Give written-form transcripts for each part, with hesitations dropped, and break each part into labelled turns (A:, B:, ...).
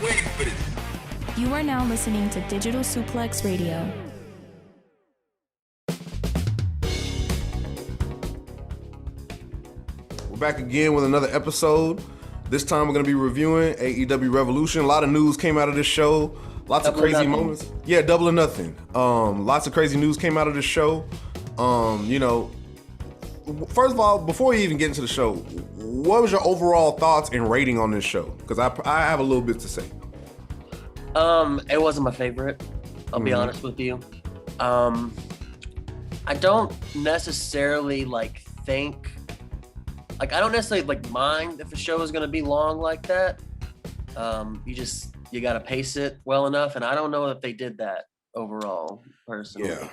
A: waiting for this.
B: You are now listening to Digital Suplex Radio.
C: We're back again with another episode. This time we're going to be reviewing AEW Revolution. A lot of news came out of this show. Lots of crazy moments. Yeah, double or nothing. Lots of crazy news came out of this show. First of all, before you even get into the show, what was your overall thoughts and rating on this show? Because I have a little bit to say.
D: It wasn't my favorite. I'll be honest with you. I don't necessarily think. I don't necessarily mind if a show is going to be long like that. You got to pace it well enough, and I don't know if they did that overall, personally.
C: Yeah.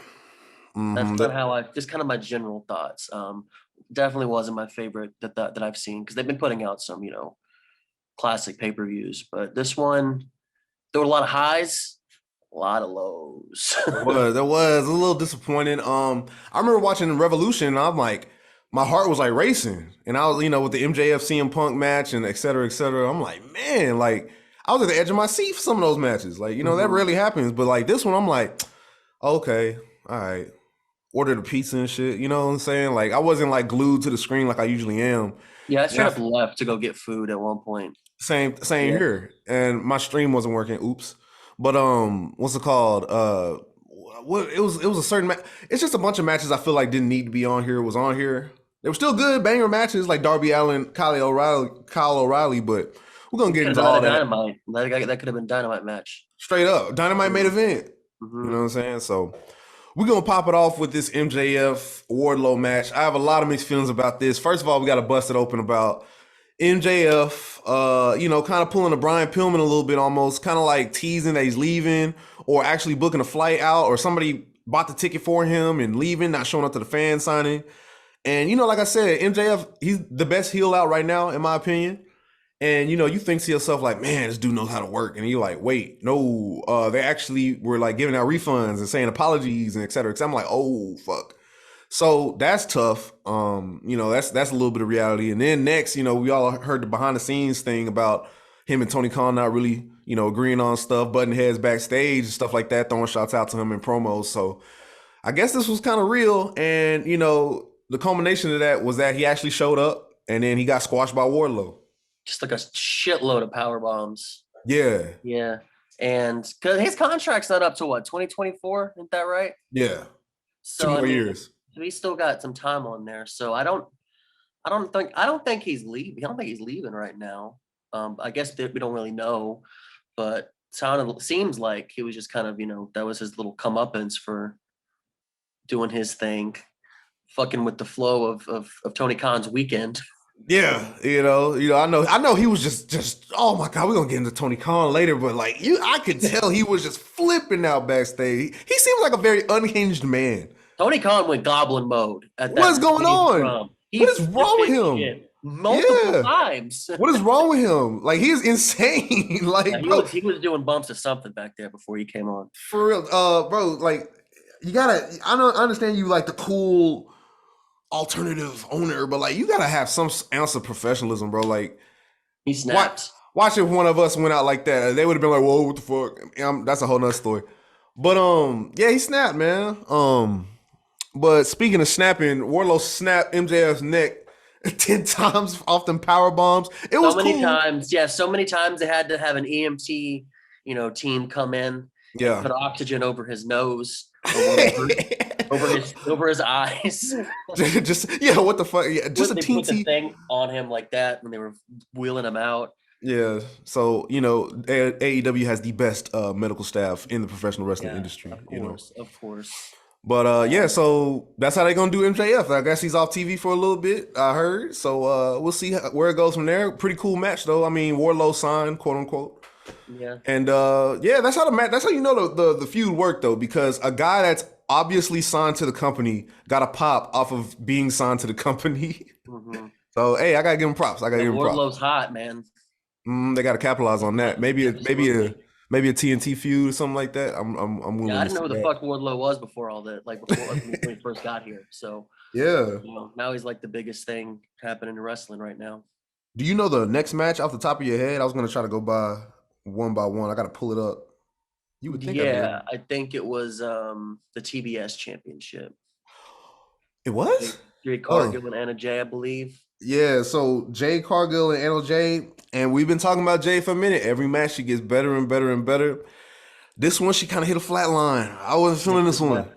D: That's just kind of my general thoughts. Definitely wasn't my favorite that I've seen, because they've been putting out some, classic pay-per-views, but this one, there were a lot of highs, a lot of lows.
C: It was a little disappointing. I remember watching Revolution, and I'm like, my heart was racing, and I was, with the MJF CM Punk match and et cetera, I'm like, man, I was at the edge of my seat for some of those matches. That rarely happens, but this one, I'm like, okay, all right. Ordered a pizza and shit, you know what I'm saying? I wasn't glued to the screen like I usually am.
D: Yeah, I straight up left to go get food at one point.
C: Same here. And my stream wasn't working. Oops. But what's it called? It was a certain match. It's just a bunch of matches I feel didn't need to be on here. It was on here. They were still good banger matches like Darby Allin, Kyle O'Reilly, but we're gonna get into all that.
D: Dynamite. That could have been Dynamite match.
C: Straight up. Dynamite main event. You know what I'm saying? So we're going to pop it off with this MJF Wardlow match. I have a lot of mixed feelings about this. First of all, we got to bust it open about MJF, kind of pulling a Brian Pillman a little bit almost, kind of teasing that he's leaving or actually booking a flight out, or somebody bought the ticket for him and leaving, not showing up to the fan signing. And, like I said, MJF, he's the best heel out right now, in my opinion. And, you think to yourself, man, this dude knows how to work. And you're like, wait, no, they actually were giving out refunds and saying apologies and et cetera. Cause I'm like, oh, fuck. So that's tough. That's a little bit of reality. And then next, we all heard the behind the scenes thing about him and Tony Khan not really, agreeing on stuff, butting heads backstage and stuff like that, throwing shots out to him in promos. So I guess this was kind of real. And, the culmination of that was that he actually showed up and then he got squashed by Wardlow.
D: Just a shitload of power bombs.
C: Yeah.
D: Yeah. And because his contract's not up to 2024, isn't that right?
C: Yeah.
D: So
C: 2 more years.
D: So he's still got some time on there. So I don't think he's leaving. I don't think he's leaving right now. I guess we don't really know, but seems like he was just kind of, that was his little comeuppance for doing his thing, fucking with the flow of Tony Khan's weekend.
C: Yeah, I know he was just oh my God, we're gonna get into Tony Khan later, but I could tell he was just flipping out backstage. He seems like a very unhinged man.
D: Tony Khan went goblin mode at that.
C: What's going on? What is wrong with him?
D: Multiple times.
C: What is wrong with him? He is insane.
D: He was doing bumps of something back there before he came on.
C: For real, bro. You gotta. I understand you like the cool alternative owner, but you gotta have some ounce of professionalism, bro.
D: He snapped.
C: Watch if one of us went out like that, they would have been like, "Whoa, what the fuck?" That's a whole nother story. But yeah, he snapped, man. But speaking of snapping, Wardlow snapped MJF's neck 10 times off them power bombs. It was
D: so many
C: cool.
D: times. Yeah, so many times they had to have an EMT, team come in.
C: Yeah,
D: put oxygen over his nose. Over his eyes.
C: What the fuck? Yeah, just
D: a teensy put the thing on him like that when they were wheeling him out.
C: Yeah, so AEW has the best medical staff in the professional wrestling industry.
D: Of course.
C: But so that's how they're gonna do MJF. I guess he's off TV for a little bit, I heard. So we'll see where it goes from there. Pretty cool match though. I mean, Wardlow signed, quote unquote.
D: Yeah.
C: And that's how the feud worked though, because a guy that's obviously signed to the company got a pop off of being signed to the company. Mm-hmm. So hey, I gotta give him props.
D: Wardlow's hot, man.
C: They gotta capitalize on that. Maybe a TNT feud or something like that. I'm willing.
D: Yeah, I didn't know who the fuck Wardlow was before all that. Before when he first got here. So
C: yeah,
D: now he's the biggest thing happening in wrestling right now.
C: Do you know the next match off the top of your head? I was gonna try to go by one by one. I got to pull it up. You would think I did.
D: I think it was the TBS championship.
C: It was?
D: Jade Cargill and Anna Jay, I believe.
C: Yeah, so Jade Cargill and Anna Jay, and we've been talking about Jade for a minute. Every match she gets better and better and better. This one, she kind of hit a flat line. I wasn't feeling this one.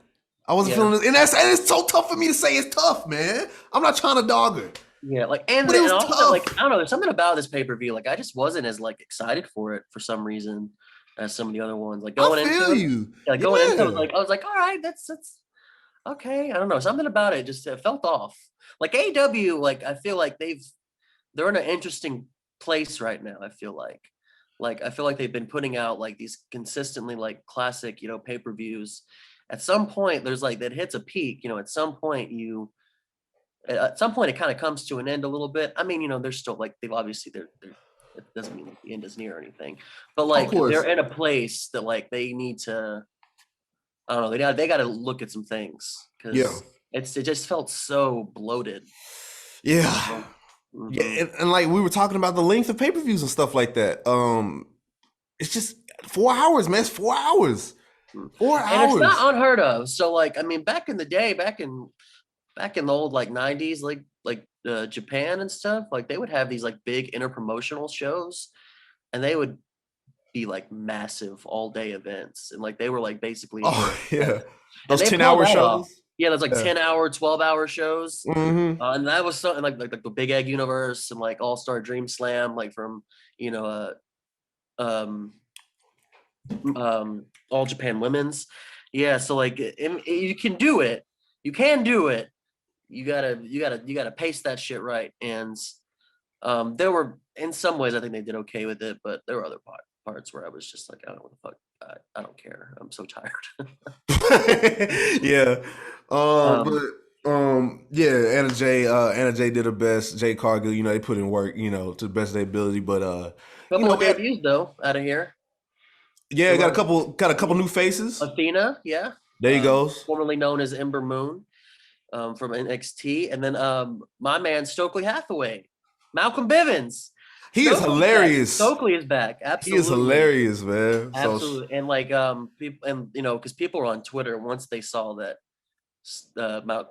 C: I wasn't feeling this. And it's so tough for me to say it's tough, man. I'm not trying to dog her.
D: Yeah, and also tough. Like, I don't know, there's something about this pay-per-view. Like, I just wasn't as like excited for it for some reason as some of the other ones. Like going into it, like I was like, all right, that's okay. I don't know. Something about it just felt off. Like AEW, like I feel like they're in an interesting place right now. I feel like they've been putting out like these consistently like classic, pay-per-views. At some point, there's like that hits a peak. At some point it kind of comes to an end a little bit. I mean, they're still like they're it doesn't mean the end is near or anything, but like they're in a place that like they need to. I don't know. They got to look at some things because it just felt so bloated.
C: Yeah. Mm-hmm. Yeah, and like we were talking about the length of pay-per-views and stuff like that. It's just 4 hours, man. It's 4 hours. 4 hours.
D: And it's not unheard of. So like, I mean, back in the day, back in the old like 90s, like Japan and stuff, like they would have these like big interpromotional shows, and they would be like massive all day events, and like they were like basically
C: those 10-hour shows.
D: Yeah, there's like 10-hour, 12-hour shows, and that was something like the Big Egg Universe and like All Star Dream Slam, like from All Japan Women's. Yeah, so like you can do it. You can do it. You gotta pace that shit right. And there were, in some ways, I think they did okay with it, but there were other parts where I was just like, I don't know what the fuck. I don't care. I'm so tired.
C: Yeah. Anna Jay did her best. Jade Cargill, they put in work, to the best of their ability. But
D: couple of debuts though out of here.
C: Yeah, got a couple new faces.
D: Athena, yeah.
C: There you go.
D: Formerly known as Ember Moon, from NXT, and then my man Stokely Hathaway, Malcolm Bivens.
C: He is hilarious.
D: Stokely is back. Absolutely.
C: He is hilarious, man.
D: Absolutely. And like people, and because people were on Twitter once they saw that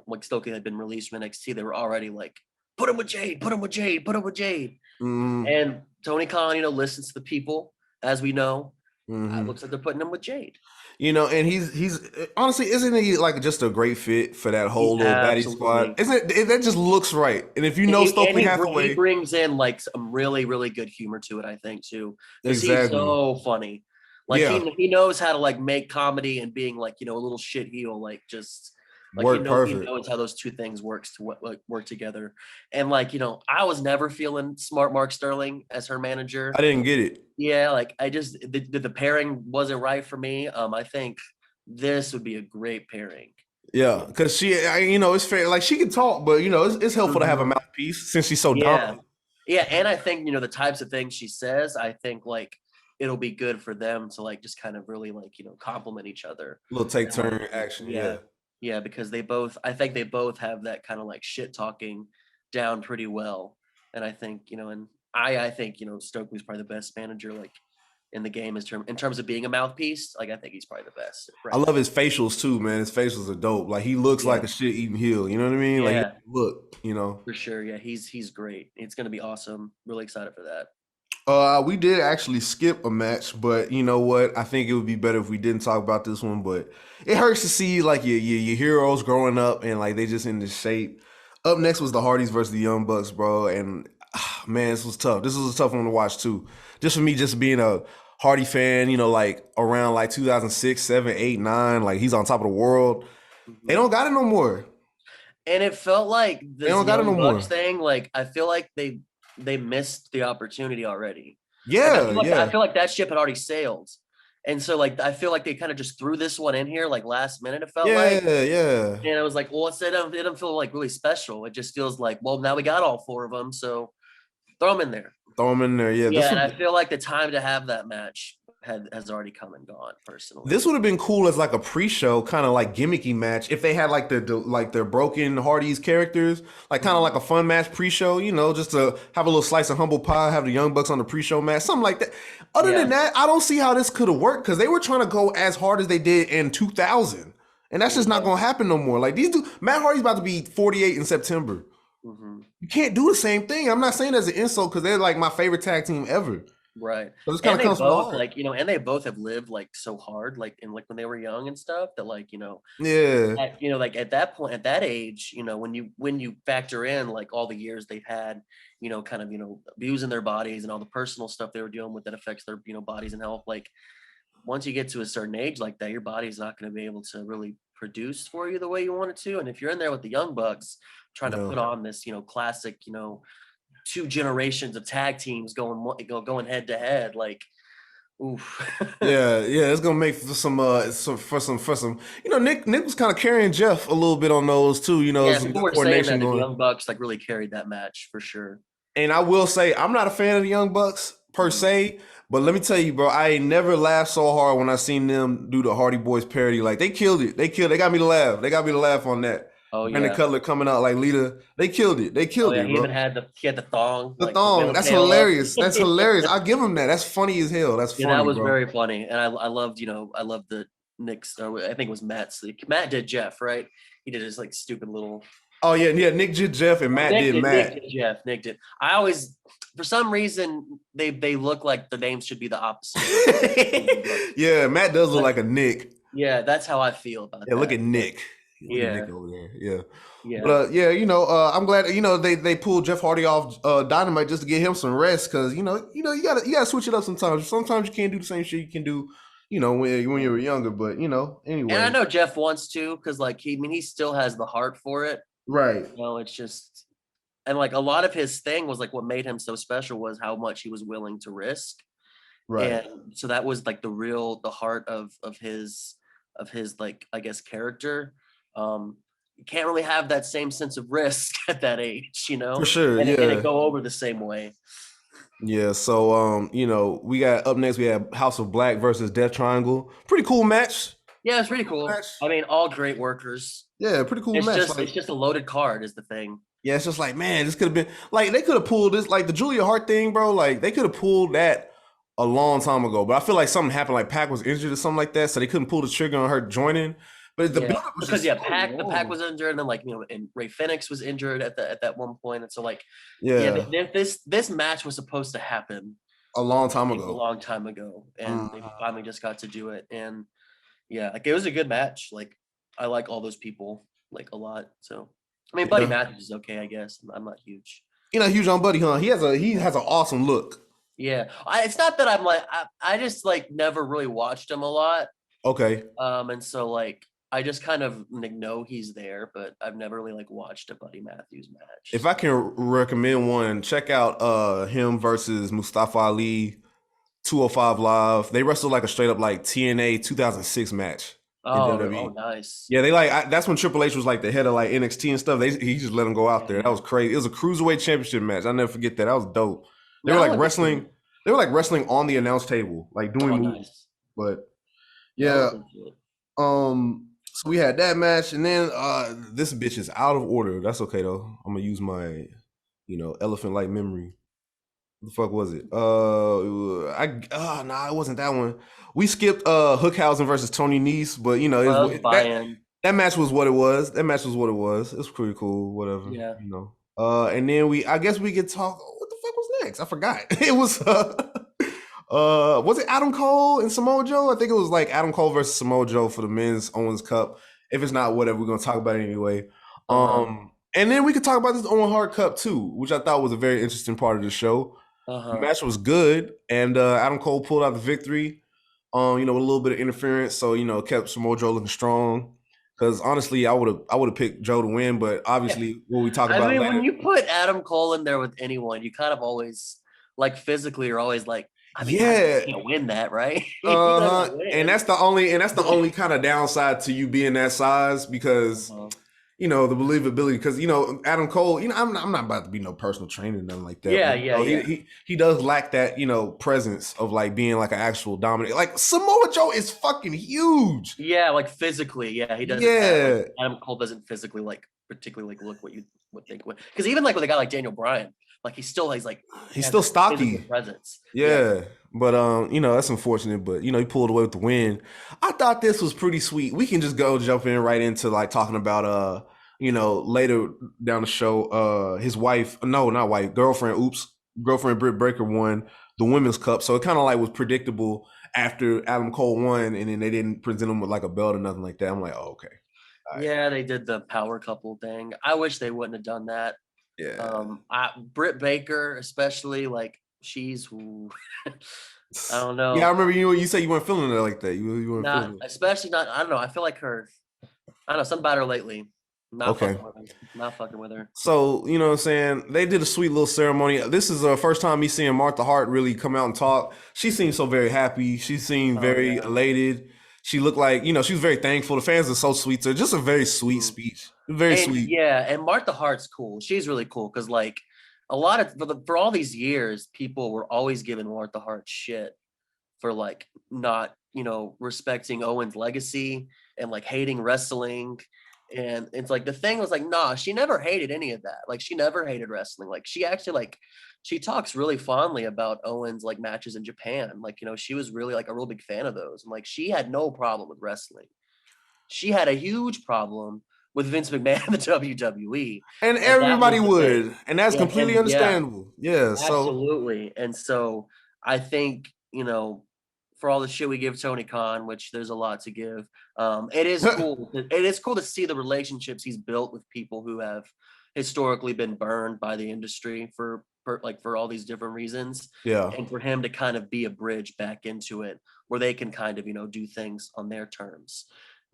D: like Stokely had been released from NXT, they were already like, put him with Jade, put him with Jade, put him with Jade. And Tony Khan, listens to the people, as we know. It looks like they're putting him with Jade.
C: And he's honestly, isn't he like just a great fit for that whole little baddie squad? Isn't it? That just looks right. And if Stokely Hathaway,
D: he brings in like some really, really good humor to it, I think too. Because he's so funny. Like he knows how to like make comedy and being like a little shit heel, like just like perfect. He knows how those two things work together. And like I was never feeling Smart Mark Sterling as her manager.
C: I didn't get it.
D: Yeah, like I just the pairing wasn't right for me. I think this would be a great pairing.
C: Yeah, because she, it's fair. Like she can talk, but it's helpful to have a mouthpiece since she's so dominant.
D: Yeah, and I think the types of things she says, I think like it'll be good for them to like just kind of really like complement each other.
C: A little take turn action.
D: Yeah, because I think they both have that kind of like shit talking down pretty well, and I think and I think Stokely's probably the best manager like in the game in terms of being a mouthpiece. Like I think he's probably the best.
C: I love his facials too, man. His facials are dope. Like he looks like a shit eating heel. You know what I mean?
D: Yeah.
C: Like look,
D: for sure. Yeah, he's great. It's gonna be awesome. Really excited for that.
C: We did actually skip a match, but you know what? I think it would be better if we didn't talk about this one. But it hurts to see like your heroes growing up and like they just in this shape. Up next was the Hardys versus the Young Bucks, bro. And man, this was tough. This was a tough one to watch too. Just for me, just being a Hardy fan, like around like 2006, 7, 8, 9, like he's on top of the world. They don't got it no more.
D: And it felt like this Young Bucks thing. Like I feel like they missed the opportunity already.
C: Yeah,
D: I feel like that ship had already sailed. And so like I feel like they kind of just threw this one in here like last minute, it felt like.
C: Yeah.
D: And it was like, well, it didn't feel like really special. It just feels like, well, now we got all 4 of them, so throw them in there.
C: Yeah.
D: Yeah, and I feel like the time to have that match has already come and gone. Personally,
C: This would have been cool as like a pre-show, kind of like gimmicky match if they had like like their broken Hardy's characters, like kind of like a fun match pre-show, just to have a little slice of humble pie, have the Young Bucks on the pre-show match, something like that. Other than that, I don't see how this could have worked because they were trying to go as hard as they did in 2000, and that's just not gonna happen no more. Like these dudes, Matt Hardy's about to be 48 in September. You can't do the same thing. I'm not saying as an insult because they're like my favorite tag team ever.
D: Right.
C: So this kind of comes from the heart.
D: And they both have lived like so hard, like in like when they were young and stuff that like, like at that point, at that age, when you factor in like all the years they've had, kind of, abusing their bodies and all the personal stuff they were dealing with that affects their, bodies and health. Like once you get to a certain age like that, your body's not going to be able to really produce for you the way you want it to. And if you're in there with the Young Bucks trying to put on this, classic, 2 generations of tag teams going head to head, like, oof.
C: yeah, it's gonna make for some. Nick was kind of carrying Jeff a little bit on those too.
D: People were saying that the Young Bucks like really carried that match for sure.
C: And I will say, I'm not a fan of the Young Bucks per se, but let me tell you, bro, I ain't never laughed so hard when I seen them do the Hardy Boys parody. Like they killed it. They got me to laugh. They got me to laugh on that.
D: Oh yeah.
C: Brandon Cutler coming out like Lita. They killed it. They killed it.
D: He
C: bro.
D: even had the thong.
C: The thong. That's hilarious. That's hilarious. I'll give him that. That's funny as hell. That's funny.
D: That was
C: bro.
D: very funny. And I loved the Nick's, or I think it was Matt's. Matt did Jeff, right? He did his like stupid little.
C: Oh yeah. Nick did Jeff and Matt did Matt.
D: Nick did. I always, for some reason, they look like the names should be the opposite.
C: Yeah, Matt does look like a Nick.
D: Yeah, that's how I feel about that.
C: Yeah, look at Nick.
D: Yeah.
C: Nick over there. Yeah.
D: Yeah.
C: But I'm glad they pulled Jeff Hardy off Dynamite just to get him some rest because you gotta switch it up sometimes. Sometimes you can't do the same shit you can do when you were younger. But anyway.
D: And I know Jeff wants to because like he still has the heart for it.
C: Right.
D: It's just, and like a lot of his thing was like what made him so special was how much he was willing to risk.
C: Right.
D: And so that was like the heart of his like I guess character. You can't really have that same sense of risk at that age,
C: For sure,
D: and it go over the same way.
C: Yeah, so we got up next. We have House of Black versus Death Triangle. Pretty cool match.
D: Yeah, it's pretty cool. I mean, all great workers.
C: Yeah, pretty cool match.
D: It's just a loaded card is the thing.
C: Yeah, it's just like, man, this could have been like they could have pulled this like the Julia Hart thing, bro. Like they could have pulled that a long time ago, but I feel like something happened. Like Pac was injured or something like that, so they couldn't pull the trigger on her joining. But the build-up was
D: Pac was injured, and then like and Ray Phoenix was injured at that one point, and so like this match was supposed to happen
C: a long time ago,
D: and they finally just got to do it, and like it was a good match. Like I like all those people like a lot, so I mean Buddy Matthews is okay, I guess. I'm not huge.
C: You're not huge on Buddy, huh? He has an awesome look.
D: Yeah, it's not that I'm like I just like never really watched him a lot.
C: Okay.
D: And so like. I just kind of know he's there, but I've never really like watched a Buddy Matthews match.
C: If I can recommend one, check out him versus Mustafa Ali, 205 Live. They wrestled like a straight up like TNA 2006 match.
D: Oh, nice.
C: Yeah, that's when Triple H was like the head of like NXT and stuff. He just let him go out there. That was crazy. It was a cruiserweight championship match. I'll never forget that. That was dope. They were like wrestling. They were like wrestling on the announce table, like doing moves. Nice. But yeah, so we had that match, and then this bitch is out of order. That's okay though. I'm gonna use my, elephant-like memory. What the fuck was it? It wasn't that one. We skipped Hookhausen versus Tony Nese, but that match was what it was. It was pretty cool. Whatever.
D: Yeah.
C: And then I guess we could talk. What the fuck was next? I forgot. It was. Was it Adam Cole and Samoa Joe? I think it was like Adam Cole versus Samoa Joe for the men's Owens Cup. If it's not, whatever, we're gonna talk about it anyway. And then we could talk about this Owen Hart Cup too, which I thought was a very interesting part of the show. The match was good, and Adam Cole pulled out the victory. With a little bit of interference, so kept Samoa Joe looking strong. Because honestly, I would have picked Joe to win, but obviously, when we talk about,
D: when you put Adam Cole in there with anyone, you kind of always like physically are always like. You can't win that, right?
C: And that's the only kind of downside to you being that size because the believability, because Adam Cole, I'm not about to be no personal trainer or nothing like that.
D: Yeah,
C: But,
D: yeah, yeah.
C: he does lack that presence of like being like an actual dominant. Like Samoa Joe is fucking huge.
D: Yeah, like physically, yeah, he doesn't have
C: Yeah,
D: like Adam Cole doesn't physically like particularly like look what you would think, because even like with a guy like Daniel Bryan, like he's like he
C: he's
D: has
C: still
D: that physical
C: stocky.
D: presence. Yeah.
C: Yeah, but that's unfortunate. But he pulled away with the win. I thought this was pretty sweet. We can just jump in right into like talking about later down the show, his wife, no, not wife, girlfriend Britt Baker won the Women's Cup. So it kind of like was predictable after Adam Cole won, and then they didn't present him with like a belt or nothing like that. I'm like, oh, okay. All right.
D: Yeah, they did the power couple thing. I wish they wouldn't have done that.
C: Yeah.
D: Britt Baker, especially, like she's, I don't know.
C: Yeah, I remember you said you weren't feeling it like that. You weren't feeling it.
D: Especially not. I don't know. I feel like her. I don't know. Something about her lately. Not
C: Okay.
D: fucking with her. Not fucking with her.
C: So, you know what I'm saying? They did a sweet little ceremony. This is the first time me seeing Martha Hart really come out and talk. She seemed so very happy. She seemed very elated. She looked like, she was very thankful. The fans are so sweet to her. Just a very sweet speech. Very sweet.
D: Yeah, and Martha Hart's cool. She's really cool because like a lot of for all these years, people were always giving Martha Hart shit for like not, respecting Owen's legacy and like hating wrestling. And it's like the thing was like, nah, she never hated any of that. Like she never hated wrestling. Like she actually like she talks really fondly about Owen's like matches in Japan. Like, she was really like a real big fan of those. And like she had no problem with wrestling. She had a huge problem with Vince McMahon and the WWE.
C: And everybody would. And that's completely understandable. Yeah.
D: Absolutely. And so I think, for all the shit we give Tony Khan, which there's a lot to give, it is cool. It is cool to see the relationships he's built with people who have historically been burned by the industry for all these different reasons.
C: Yeah.
D: And for him to kind of be a bridge back into it where they can kind of, do things on their terms.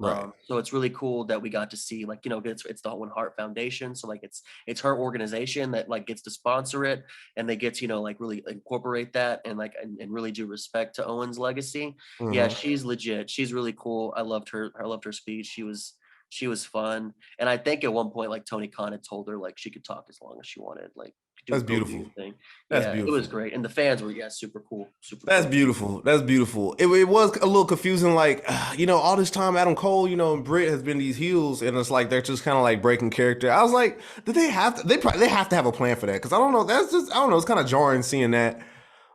C: Right.
D: So it's really cool that we got to see, like, it's the Owen Hart Foundation. So like it's her organization that like gets to sponsor it, and they get to, like really incorporate that and like and really do respect to Owen's legacy. Mm-hmm. Yeah, she's legit. She's really cool. I loved her speech. She was fun. And I think at one point, like Tony Khan had told her like she could talk as long as she wanted. Like
C: that's beautiful.
D: Thing.
C: That's beautiful.
D: It was great, and the fans were super cool.
C: That's
D: cool.
C: Beautiful. That's beautiful. It was a little confusing, like all this time Adam Cole, and Britt has been these heels, and it's like they're just kind of like breaking character. I was like, did they have to? They have to have a plan for that, because I don't know. That's just I don't know. It's kind of jarring seeing that.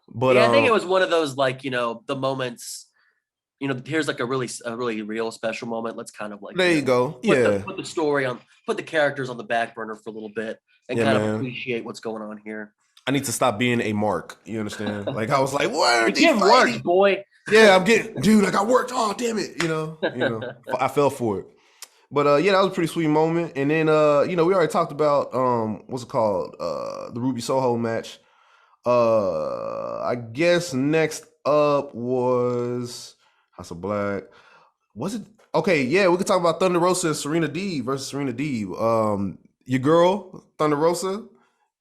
C: But
D: yeah, I think it was one of those like the moments. Here's like a really real special moment. Let's kind of like
C: there you go.
D: Put the story on, put the characters on the back burner for a little bit, and kind of appreciate what's going on here.
C: I need to stop being a mark. You understand? Like I was like, what are
D: you worked, boy?
C: Yeah, I'm getting, dude. Like I worked. Oh, damn it! I fell for it. But yeah, that was a pretty sweet moment. And then we already talked about what's it called? The Ruby Soho match. I guess next up was House of Black. Was it okay? Yeah, we could talk about Thunder Rosa and Serena Deeb versus Serena Deeb. Your girl Thunder Rosa.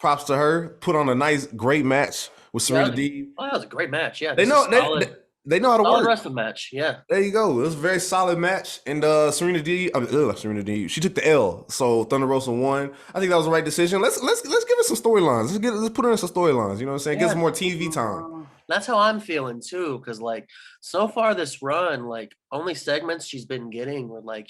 C: Props to her. Put on a great match with Serena Deeb.
D: Oh, that was a great match. Yeah,
C: they know how to work.
D: Wrestling match. Yeah,
C: there you go. It was a very solid match, and Serena Deeb. She took the L, so Thunder Rosa won. I think that was the right decision. Let's give it some storylines. Let's put her in some storylines. You know what I'm saying? Get some more TV time.
D: That's how I'm feeling too, because like so far this run, like only segments she's been getting were like,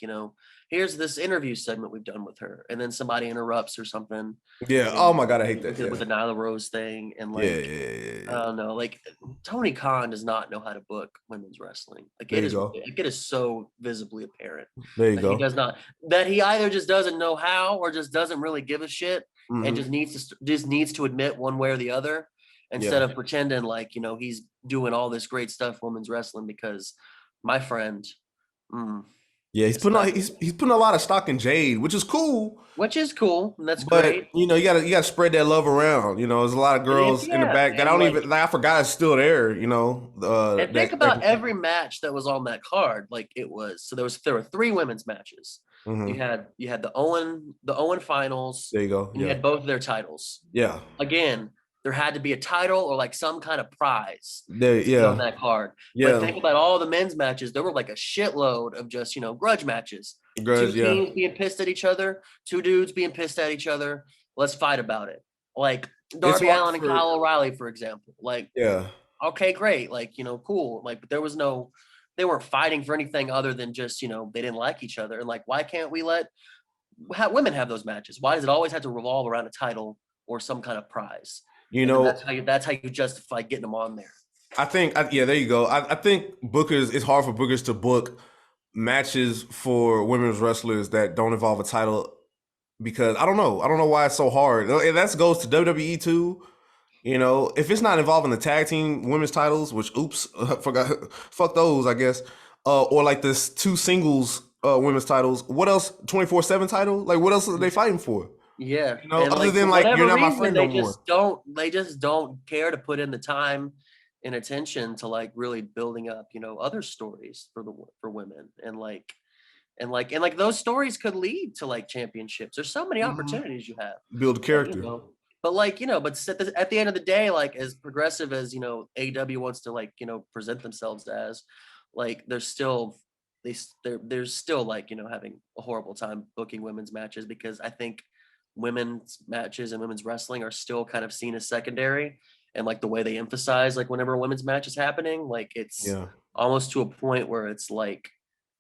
D: here's this interview segment we've done with her, and then somebody interrupts or something.
C: Yeah. Oh my god, I hate that.
D: With the Nyla Rose thing, and like, I don't know, like Tony Khan does not know how to book women's wrestling. Like it is so visibly apparent.
C: There you go.
D: He does not. That he either just doesn't know how, or just doesn't really give a shit, and just needs to admit one way or the other, instead of pretending like he's doing all this great stuff women's wrestling, because my friend.
C: Yeah, he's putting a lot of stock in Jade, which is cool.
D: And that's great.
C: You gotta spread that love around. There's a lot of girls in the back that I don't even I forgot it's still there.
D: And think about every match that was on that card. Like it was. So there were 3 women's matches. Mm-hmm. You had the Owen finals.
C: There you go.
D: You had both of their titles.
C: Yeah.
D: Again, there had to be a title or like some kind of prize
C: Yeah.
D: on that card.
C: Yeah.
D: But think about all the men's matches. There were like a shitload of just, grudge matches. Two teams being pissed at each other, two dudes being pissed at each other. Let's fight about it. Like Darby Allin and Kyle O'Reilly, for example. Like, okay, great. Like, cool. Like, but they weren't fighting for anything other than just, they didn't like each other. And like, why can't we let women have those matches? Why does it always have to revolve around a title or some kind of prize? That's how you justify getting them on there.
C: I think, there you go. I think it's hard for bookers to book matches for women's wrestlers that don't involve a title because I don't know why it's so hard. And that goes to WWE too. If it's not involving the tag team women's titles, which fuck those, I guess. Or like this 2 singles women's titles. What else? 24/7 title? Like what else are they fighting for?
D: Yeah.
C: Other than like you're not my friend no more.
D: They just don't care to put in the time and attention to like really building up, other stories for women and those stories could lead to like championships. There's so many opportunities you have.
C: Build character.
D: But at the end of the day, like as progressive as AEW wants to like present themselves as, like they're still like having a horrible time booking women's matches because I think women's matches and women's wrestling are still kind of seen as secondary, and like the way they emphasize like whenever a women's match is happening, like it's almost to a point where it's like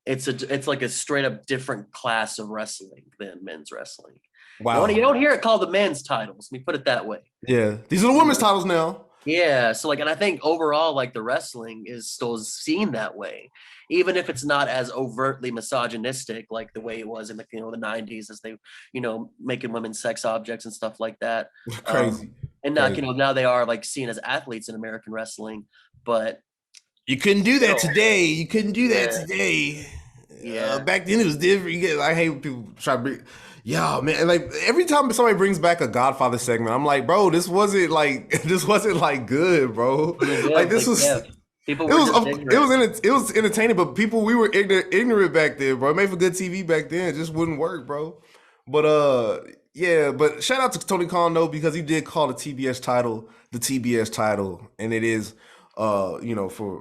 D: it's like a straight up different class of wrestling than men's wrestling. Wow. You don't hear it called the men's titles. Let me put it that way.
C: Yeah. These are the women's titles now.
D: Yeah. So like, and I think overall, like the wrestling is still seen that way, even if it's not as overtly misogynistic, like the way it was in the, the 90s as they, making women sex objects and stuff like that.
C: Crazy.
D: And now, now they are like seen as athletes in American wrestling, but
C: you couldn't do that today. You couldn't do that today.
D: Yeah.
C: Back then it was different. I hate when people try to bring. Yeah, man. Like every time somebody brings back a Godfather segment, I'm like, bro, this wasn't like good, bro. Like this was. Yeah.
D: People were
C: it was entertaining, but we were ignorant back then, bro. It made for good TV back then. It just wouldn't work, bro. But but shout out to Tony Khan though, because he did call the TBS title the TBS title, and it is for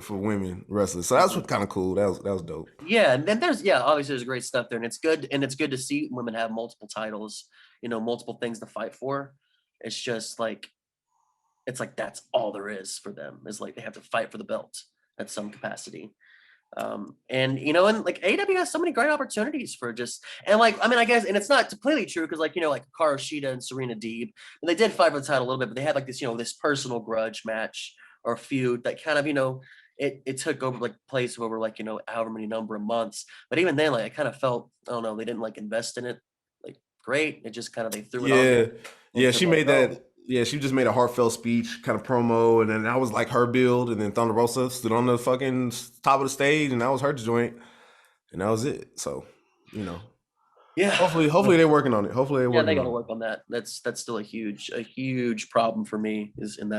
C: women wrestlers. So that's kind of cool. That was dope.
D: Yeah, and then obviously there's great stuff there, and it's good to see women have multiple titles, multiple things to fight for. It's just like that's all there is for them, is like they have to fight for the belt at some capacity. And like AEW has so many great opportunities for I guess, and it's not completely true because like Hikaru Shida and Serena Deeb, and they did fight for the title a little bit, but they had like this this personal grudge match or feud that kind of it took over like place over like however many number of months. But even then, like I kind of felt, I don't know, they didn't like invest in it like great. It just kind of they threw it on.
C: She made that. Yeah, she just made a heartfelt speech, kind of promo, and then that was like her build, and then Thunder Rosa stood on the fucking top of the stage, and that was her joint, and that was it. So,
D: yeah.
C: Hopefully they're working on it. Hopefully
D: they got to work on that. That's still a huge problem for me is in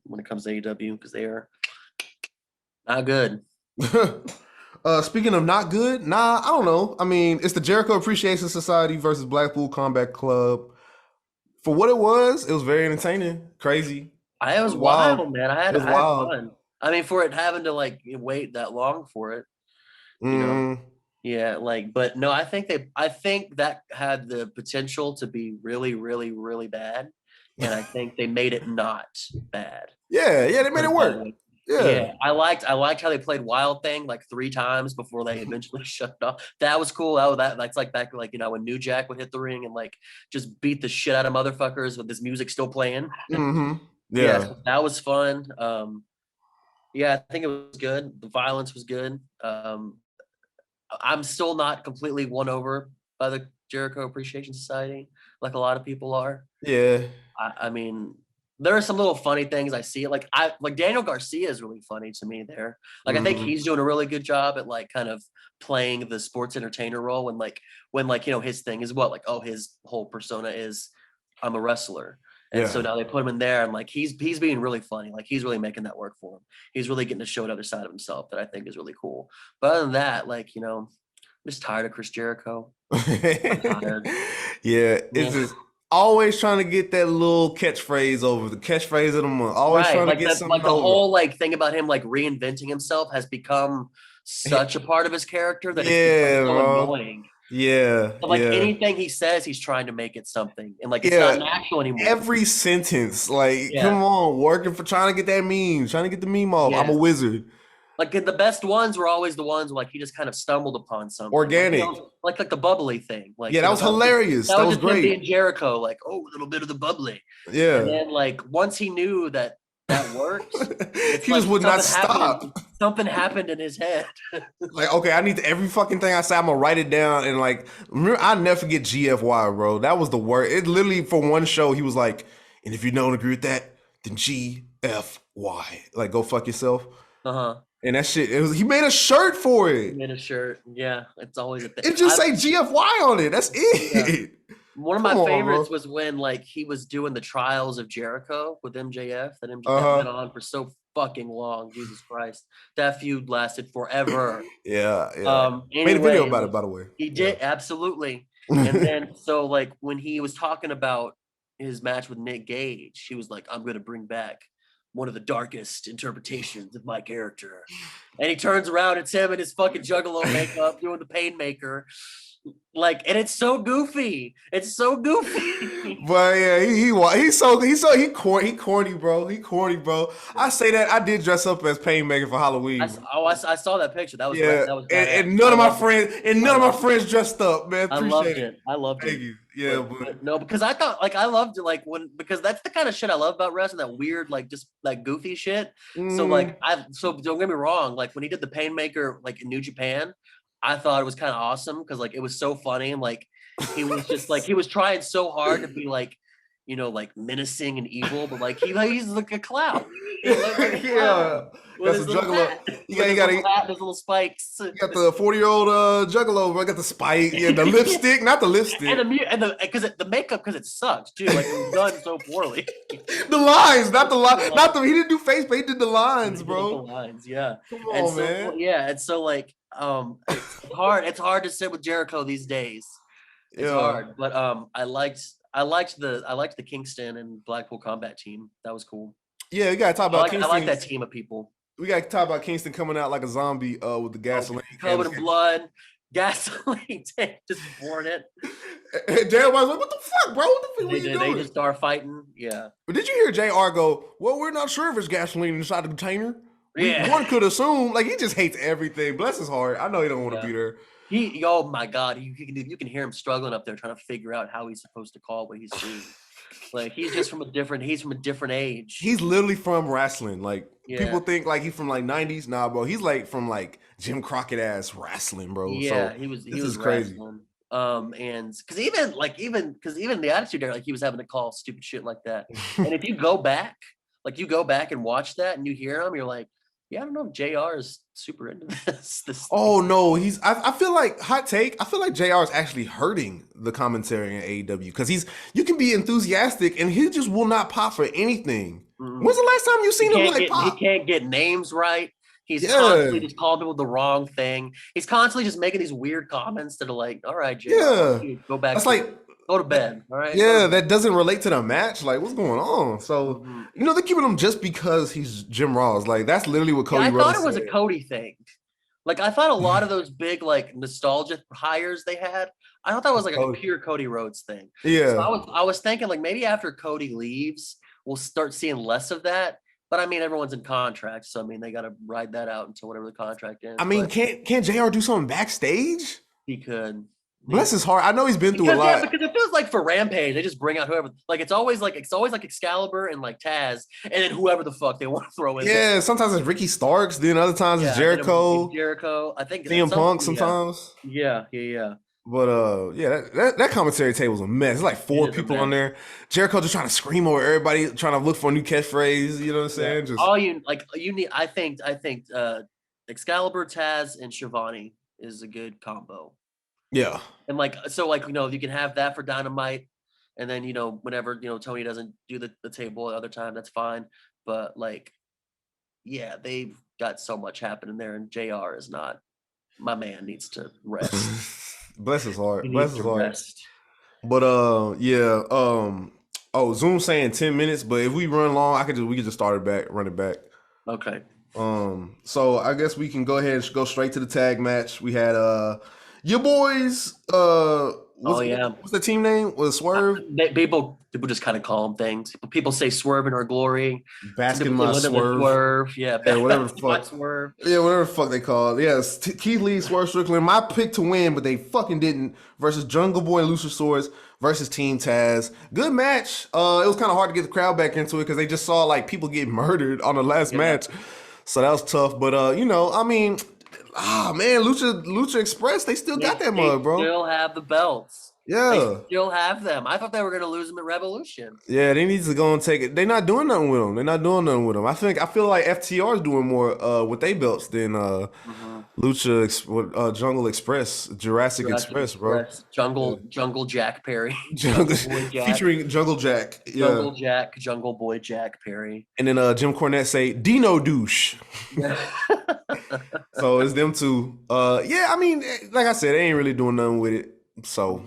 D: when it comes to AEW, because they are not good.
C: Speaking of not good, I don't know. I mean, it's the Jericho Appreciation Society versus Blackpool Combat Club. For what it was very entertaining, crazy.
D: It was wild, man. I had fun. I mean, for it having to like wait that long for it, yeah. But no, I think that had the potential to be really, really, really bad, and I think they made it not bad.
C: Yeah, they made it work. Yeah,
D: I liked how they played Wild Thing like 3 times before they eventually shut it off. That was cool. That's like back like when New Jack would hit the ring and like just beat the shit out of motherfuckers with this music still playing.
C: Mm-hmm.
D: Yeah, that was fun. I think it was good. The violence was good. I'm still not completely won over by the Jericho Appreciation Society like a lot of people are.
C: Yeah,
D: I mean, there are some little funny things I see. Like Daniel Garcia is really funny to me there. Like I think he's doing a really good job at like kind of playing the sports entertainer role when his thing is his whole persona is I'm a wrestler. And so now they put him in there and like he's being really funny. Like he's really making that work for him. He's really getting to show another side of himself that I think is really cool. But other than that, I'm just tired of Chris Jericho. I'm tired.
C: Yeah, it's just Always trying to get that little catchphrase over, the catchphrase of the month. Always
D: Right,
C: trying to
D: like
C: get
D: that,
C: something
D: like the
C: over.
D: whole like thing about him like reinventing himself has become such a part of his character that it's become
C: Yeah,
D: so
C: bro.
D: annoying.
C: Yeah,
D: But like
C: yeah.
D: anything he says, he's trying to make it something, and like it's not
C: Yeah.
D: natural anymore.
C: Every sentence, like,
D: Yeah,
C: come on, working for trying to get that meme, trying to get the meme off. I'm a
D: yeah.
C: wizard.
D: Like the best ones were always the ones where like he just kind of stumbled upon something, like
C: Organic.
D: like the bubbly thing, like
C: Yeah, that was hilarious.
D: that
C: That
D: was
C: was
D: just him being
C: great.
D: Jericho, like oh a little bit of the bubbly, and
C: Yeah.
D: then like once he knew that that worked, it's
C: He
D: like
C: just would not stop.
D: something happened in his head.
C: Like, okay, I need to, every fucking thing I say, I'm gonna write it down. And like, remember, I'll never forget GFY, bro. That was the word. It literally, for one show, he was like, and if you don't agree with that, then GFY. Like, go fuck yourself.
D: Uh-huh.
C: And that shit, he made a shirt for
D: He
C: it.
D: made a shirt. Yeah, it's always a thing.
C: It just say GFY on it. That's it.
D: One of
C: Come
D: my
C: on,
D: favorites
C: bro.
D: was when like he was doing the trials of Jericho with MJF. That MJF
C: Uh-huh.
D: went on for so fucking long. Jesus Christ, that feud lasted forever.
C: Yeah, yeah. Made a video
D: Anyway,
C: about it, by the way.
D: he did absolutely. And then so like when he was talking about his match with Nick Gage, he was like, "I'm gonna bring back one of the darkest interpretations of my character," and he turns around, it's him in his fucking Juggalo makeup doing the Painmaker. Like, and it's so goofy. It's so goofy.
C: But yeah, he corny, bro. He corny, bro. I say that I did dress up as Painmaker for Halloween.
D: I saw that picture. That was
C: Yeah,
D: that was
C: and none of my friends dressed up, man.
D: I loved it. I loved
C: Thank
D: it.
C: you. Yeah,
D: But no, because I thought like I loved it like when because that's the kind of shit I love about wrestling, that weird like just like goofy shit. So like so don't get me wrong, like when he did the Painmaker like in New Japan, I thought it was kind of awesome because like it was so funny and like he was just like he was trying so hard to be like like menacing and evil, but like he's like a clown.
C: yeah.
D: With
C: That's
D: his
C: a
D: little
C: juggalo.
D: hat,
C: You
D: with his
C: got
D: little hat, and his little spikes.
C: you got the 40-year-old juggalo. Bro. I got the spike. Yeah, the lipstick, not the lipstick.
D: And the makeup because it sucked too. Like it was done so poorly.
C: The lines, not the line, not the. He didn't do face, but he did the lines, bro.
D: The lines, yeah.
C: Come
D: And
C: on,
D: so
C: man.
D: yeah, and so like it's hard. It's hard to sit with Jericho these days. It's
C: Yeah.
D: hard, but I liked the Kingston and Blackpool combat team. That was cool.
C: Yeah, we gotta talk about Kingston.
D: I like that team of people.
C: We gotta talk about Kingston coming out like a zombie with the gasoline.
D: Covered in blood, gasoline tank, just pouring it.
C: And JR was like, "What the fuck, bro? What the fuck are you doing?"
D: They just start fighting. Yeah.
C: But did you hear JR go, "Well, we're not sure if it's gasoline inside the container."
D: Yeah.
C: One could assume, like, he just hates everything. Bless his heart. I know he don't want to be there.
D: Oh my God, you can hear him struggling up there trying to figure out how he's supposed to call what he's doing. Like he's from a different age.
C: He's literally from wrestling. Like people
D: Yeah.
C: think like he's from like 90s. Nah, bro. He's like from like Jim Crockett ass wrestling, bro.
D: Yeah,
C: so
D: he was
C: crazy.
D: wrestling. And because even the Attitude Era, like he was having to call stupid shit like that. And if you go back and watch that and you hear him, you're like, yeah, I don't know if JR is super into this.
C: Oh no, I feel like hot take. I feel like JR is actually hurting the commentary in AEW because you can be enthusiastic and he just will not pop for anything. Mm-hmm. When's the last time you seen him like pop?
D: He can't get names right. He's constantly just calling people the wrong thing. He's constantly just making these weird comments that are like, all right, JR, go back.
C: That's like
D: go to bed. All right.
C: Yeah, that doesn't relate to the match. Like, what's going on? So, they're keeping him just because he's Jim Ross. Like, that's literally what Cody Rhodes
D: I thought it was a Cody thing. Like, I thought a lot of those big, like, nostalgia hires they had, I thought that was like a pure Cody Rhodes thing.
C: Yeah.
D: So I was thinking, like, maybe after Cody leaves, we'll start seeing less of that. But I mean, everyone's in contract, so I mean, they got to ride that out until whatever the contract is.
C: I mean, can't JR do something backstage?
D: He could.
C: Bless his heart. I know he's been through a lot.
D: Yeah, because it feels like for Rampage, they just bring out whoever. Like it's always like Excalibur and like Taz, and then whoever the fuck they want to throw in.
C: Yeah, sometimes it's Ricky Starks. Then other times it's Jericho.
D: I think
C: CM Punk sometimes.
D: Yeah.
C: But that commentary table's a mess. It's like four people on there. Jericho just trying to scream over everybody, trying to look for a new catchphrase. You know what I'm saying?
D: Just all you need. I think Excalibur, Taz, and Shivani is a good combo.
C: Yeah.
D: And you can have that for Dynamite, and then whenever Tony doesn't do the table other time, that's fine. But they've got so much happening there, and JR is not. My man needs to rest.
C: Bless his heart. Bless his heart. Rest. But yeah. Zoom saying 10 minutes, but if we run long, we could just run it back.
D: Okay.
C: So I guess we can go ahead and go straight to the tag match. We had your boys.
D: Oh yeah.
C: What's the team name? Was Swerve?
D: People just kind of call them things. People say Swerve in our glory. Some
C: Basking
D: people say
C: my
D: Limitless
C: Swerve.
D: Swerve. Yeah,
C: Yeah, whatever the fuck.
D: Swerve.
C: Yeah, whatever the fuck they call it. Yes, Keith Lee, Swerve Strickland. My pick to win, but they fucking didn't. Versus Jungle Boy and Luchasaurus versus Team Taz. Good match. It was kind of hard to get the crowd back into it because they just saw like people get murdered on the last match. So that was tough. But I mean, man, Lucha Express, they still got that mug, bro.
D: They still have the belts.
C: Yeah.
D: They still have them. I thought they were going to lose them at Revolution.
C: Yeah, they need to go and take it. They're not doing nothing with them. I feel like FTR is doing more with their belts than Lucha Jungle Express, Jurassic Express, bro.
D: Jungle Jack Perry.
C: Featuring Jungle Jack. Yeah.
D: Jungle Boy Jack Perry.
C: And then Jim Cornette say, Dino douche. So it's them two. Yeah, I mean, like I said, they ain't really doing nothing with it. So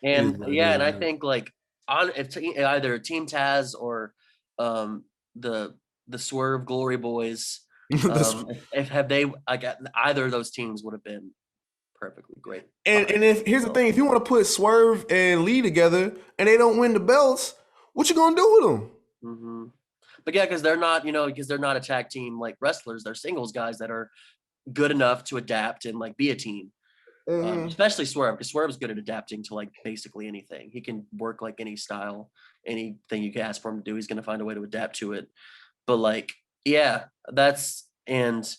D: and I think like either Team Taz or the Swerve Glory Boys, if they either of those teams would have been perfectly great.
C: And here's the thing, if you want to put Swerve and Lee together and they don't win the belts, what you gonna do with them?
D: Mm-hmm. But yeah, because they're not a tag team like wrestlers. They're singles guys that are good enough to adapt and like be a team. Especially Swerve, because Swerve's good at adapting to like basically anything. He can work like any style, anything you can ask for him to do, he's going to find a way to adapt to it. But like, yeah, and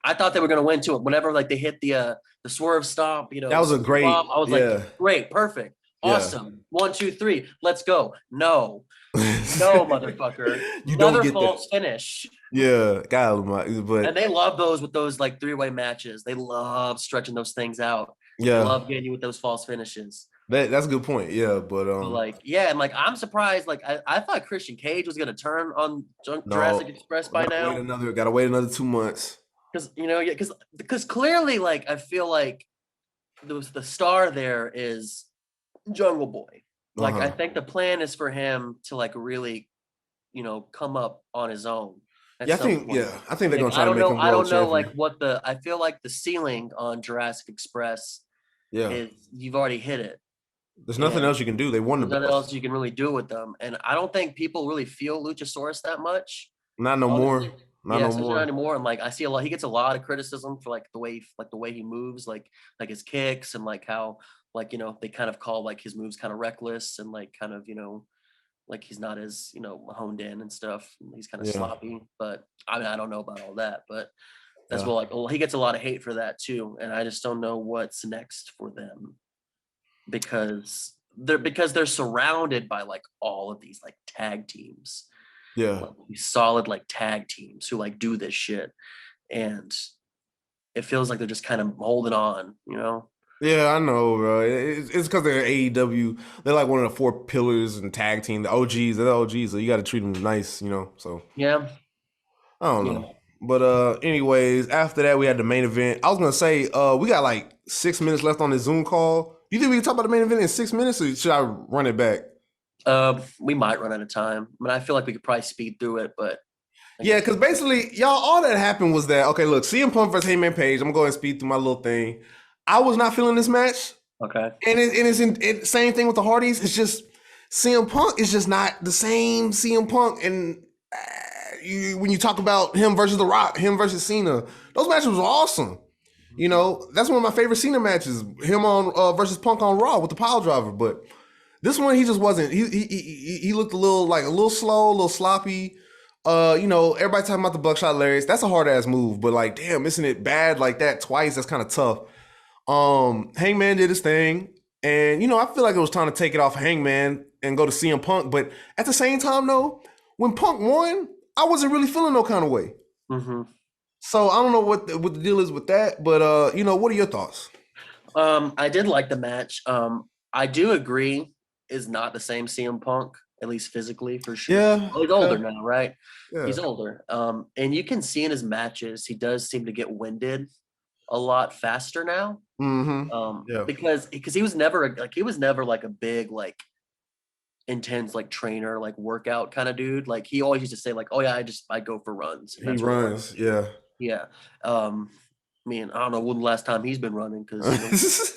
D: I thought they were going to win too. Whenever like they hit the Swerve stomp,
C: that was a great
D: bomb, I was like, great, perfect, awesome. Yeah. 1, 2, 3, let's go. No, motherfucker.
C: You
D: Another
C: don't get
D: false finish.
C: Yeah, but
D: and they love those with those like 3-way matches. They love stretching those things out.
C: Yeah,
D: they love getting you with those false finishes.
C: That's a good point. Yeah, but
D: and like I'm surprised. Like I thought Christian Cage was gonna turn on Jurassic Express by now.
C: Gotta wait another 2 months.
D: Because clearly, like I feel like the star there is Jungle Boy. Like I think the plan is for him to like really, come up on his own.
C: I think they're gonna try to make him world champion.
D: I don't know like I feel like the ceiling on Jurassic Express is you've already hit it.
C: There's nothing else you can do. They won the belts.
D: Nothing else you can really do with them. And I don't think people really feel Luchasaurus that much.
C: Not no more. Not
D: anymore. And like I see a lot, he gets a lot of criticism for like the way he moves, like his kicks and like how like they kind of call like his moves kind of reckless and like kind of like he's not as honed in and stuff. He's kind of sloppy, but I mean I don't know about all that, but that's he gets a lot of hate for that too, and I just don't know what's next for them because they're surrounded by like all of these like tag teams, like, these solid like tag teams who like do this shit, and it feels like they're just kind of holding on,
C: Yeah, I know, bro. It's because they're AEW. They're like one of the 4 pillars in tag team. The OGs, they're the OGs, so you got to treat them nice, So
D: yeah,
C: I don't know. But anyways, after that we had the main event. I was gonna say we got like 6 minutes left on this Zoom call. Do you think we can talk about the main event in 6 minutes, or should I run it back?
D: We might run out of time. I mean, I feel like we could probably speed through it, but
C: yeah, because basically, y'all, all that happened was that look, CM Punk versus Heyman Page. I'm gonna go ahead and speed through my little thing. I was not feeling this match.
D: Okay.
C: And it's same thing with the Hardys. It's just CM Punk is just not the same CM Punk. And when you talk about him versus The Rock, him versus Cena, those matches were awesome. That's one of my favorite Cena matches. Him on versus Punk on Raw with the pile driver. But this one, he just wasn't. He looked a little slow, a little sloppy. Everybody talking about the buckshot lariats. That's a hard ass move. But like, damn, isn't it bad like that twice? That's kind of tough. Hangman did his thing, and I feel like it was time to take it off Hangman and go to CM Punk. But at the same time, though, when Punk won, I wasn't really feeling no kind of way.
D: Mm-hmm.
C: So I don't know what the deal is with that, but what are your thoughts?
D: I did like the match. I do agree is not the same CM Punk, at least physically for sure.
C: Yeah,
D: he's older now, right?
C: Yeah.
D: He's older. And you can see in his matches he does seem to get winded a lot faster now.
C: Yeah.
D: Because he was never like a big like intense like trainer like workout kind of dude. Like he always used to say like, oh yeah, I go for runs. And
C: He
D: that's what
C: runs. Yeah.
D: yeah. I mean, I don't know when the last time he's been running because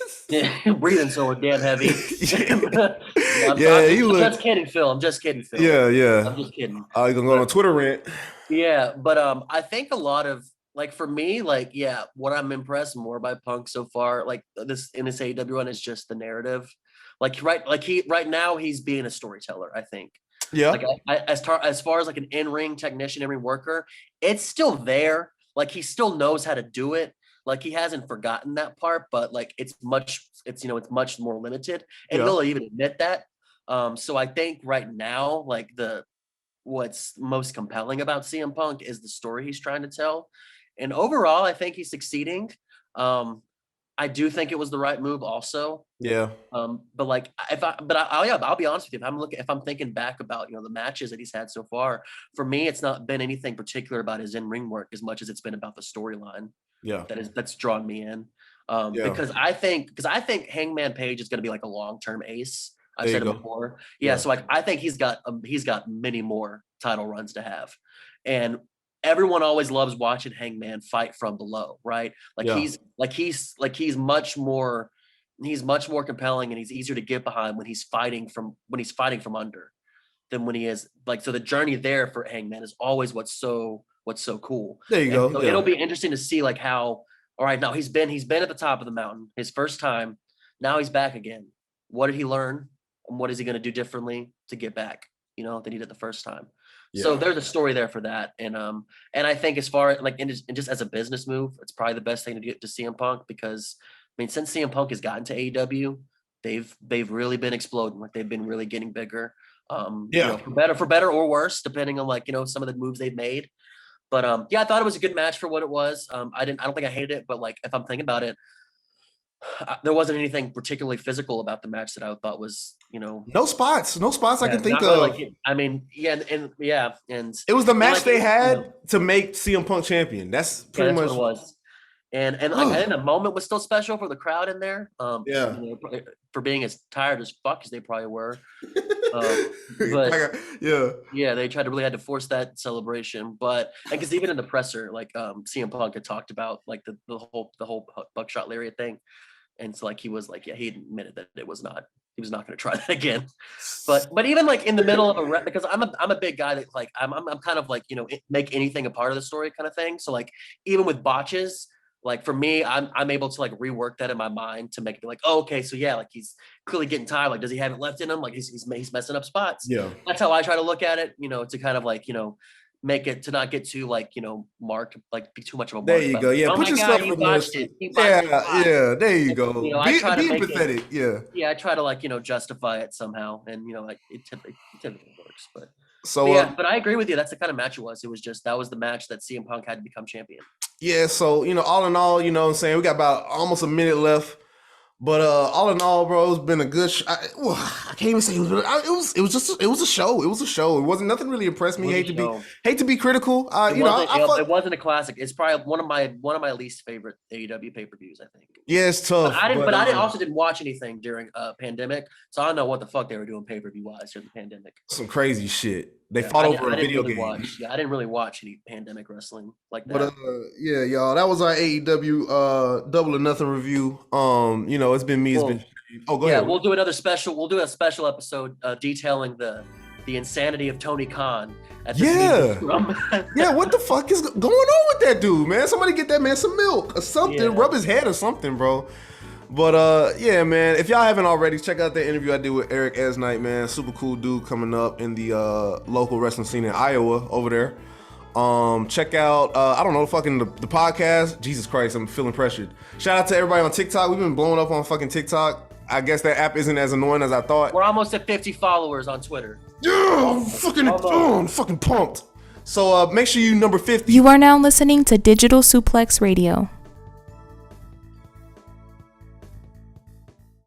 D: breathing so damn heavy. I'm just kidding, Phil. I'm just kidding, Phil.
C: Yeah.
D: I'm just kidding.
C: You gonna go on a Twitter rant?
D: Yeah, but I think a lot of like for me, like what I'm impressed more by Punk so far, like this AEW run is just the narrative. Like right now he's being a storyteller. I think.
C: Yeah.
D: Like as far as like an in-ring technician, in-ring worker, it's still there. Like he still knows how to do it. Like he hasn't forgotten that part, but like it's much more limited, and he'll even admit that. So I think right now, like what's most compelling about CM Punk is the story he's trying to tell, and overall, I think he's succeeding. I do think it was the right move, also.
C: Yeah.
D: But like I'll be honest with you. If I'm thinking back about the matches that he's had so far, for me, it's not been anything particular about his in-ring work as much as it's been about the storyline.
C: Yeah.
D: That's drawn me in. Because I think Hangman Page is going to be like a long-term ace. I've said it before. Yeah. So like I think he's got many more title runs to have, and everyone always loves watching Hangman fight from below, right? Like he's much more compelling, and he's easier to get behind when he's fighting from under than when he is like. So the journey there for Hangman is always what's so cool.
C: There you go.
D: So it'll be interesting to see like how. All right, now he's been at the top of the mountain his first time. Now he's back again. What did he learn? And what is he going to do differently to get back, than he did the first time? Yeah. So there's a story there for that. And I think as far as like, and just as a business move, it's probably the best thing to get to CM Punk, because I mean, since CM Punk has gotten to AEW, they've really been exploding. Like they've been really getting bigger. For better or worse, depending on like, some of the moves they've made. But I thought it was a good match for what it was. I don't think I hated it, but like if I'm thinking about it, there wasn't anything particularly physical about the match that I thought was,
C: no spots I can think of.
D: Like, I mean, and
C: it was the match they had to make CM Punk champion. That's pretty much
D: what it was. And like, I think the moment was still special for the crowd in there. For being as tired as fuck as they probably were. But they had to force that celebration. But because even in the presser, like CM Punk had talked about like the whole Buckshot Lariat thing, and so like he was like, he admitted that he was not going to try that again. But even like in the middle of a because I'm a big guy that like I'm kind of like make anything a part of the story kind of thing. So like even with botches. Like for me, I'm able to like rework that in my mind to make it like, oh, okay, so yeah, like he's clearly getting tired. Like, does he have it left in him? Like he's messing up spots.
C: Yeah,
D: that's how I try to look at it. To kind of like make it to not get too like marked, like be too much of a mark.
C: There you go. Yeah, put yourself in the yeah. There you go. Be empathetic.
D: Yeah, I try to like justify it somehow, and like it typically works, but.
C: So,
D: but I agree with you. That's the kind of match it was. It was just that was the match that CM Punk had to become champion.
C: Yeah. So all in all, what I'm saying, we got about almost a minute left. But all in all, bro, it's been a good. I can't even say it was. It was a show. It was a show. It wasn't nothing really impressed me. Hate to be critical.
D: It wasn't a classic. It's probably one of my least favorite AEW pay-per-views, I think.
C: Yeah, it's tough.
D: But I also didn't watch anything during pandemic, so I don't know what the fuck they were doing pay-per-view wise during the pandemic.
C: Some crazy shit. They fought over a video game.
D: I didn't really watch any pandemic wrestling like that.
C: But y'all, that was our AEW Double or Nothing review. It's been me. Go ahead.
D: We'll do a special episode detailing the insanity of Tony Khan. What
C: the fuck is going on with that dude, man? Somebody get that man some milk or something. Rub his head or something, bro. But man, if y'all haven't already, check out that interview I did with Eric Esnight, man. Super cool dude coming up in the local wrestling scene in Iowa over there. Check out the podcast. Jesus Christ, I'm feeling pressured. Shout out to everybody on TikTok. We've been blowing up on fucking TikTok. I guess that app isn't as annoying as I thought.
D: We're almost at 50 followers on Twitter.
C: Yeah, I'm fucking pumped. So make sure you number 50.
B: You are now listening to Digital Suplex Radio.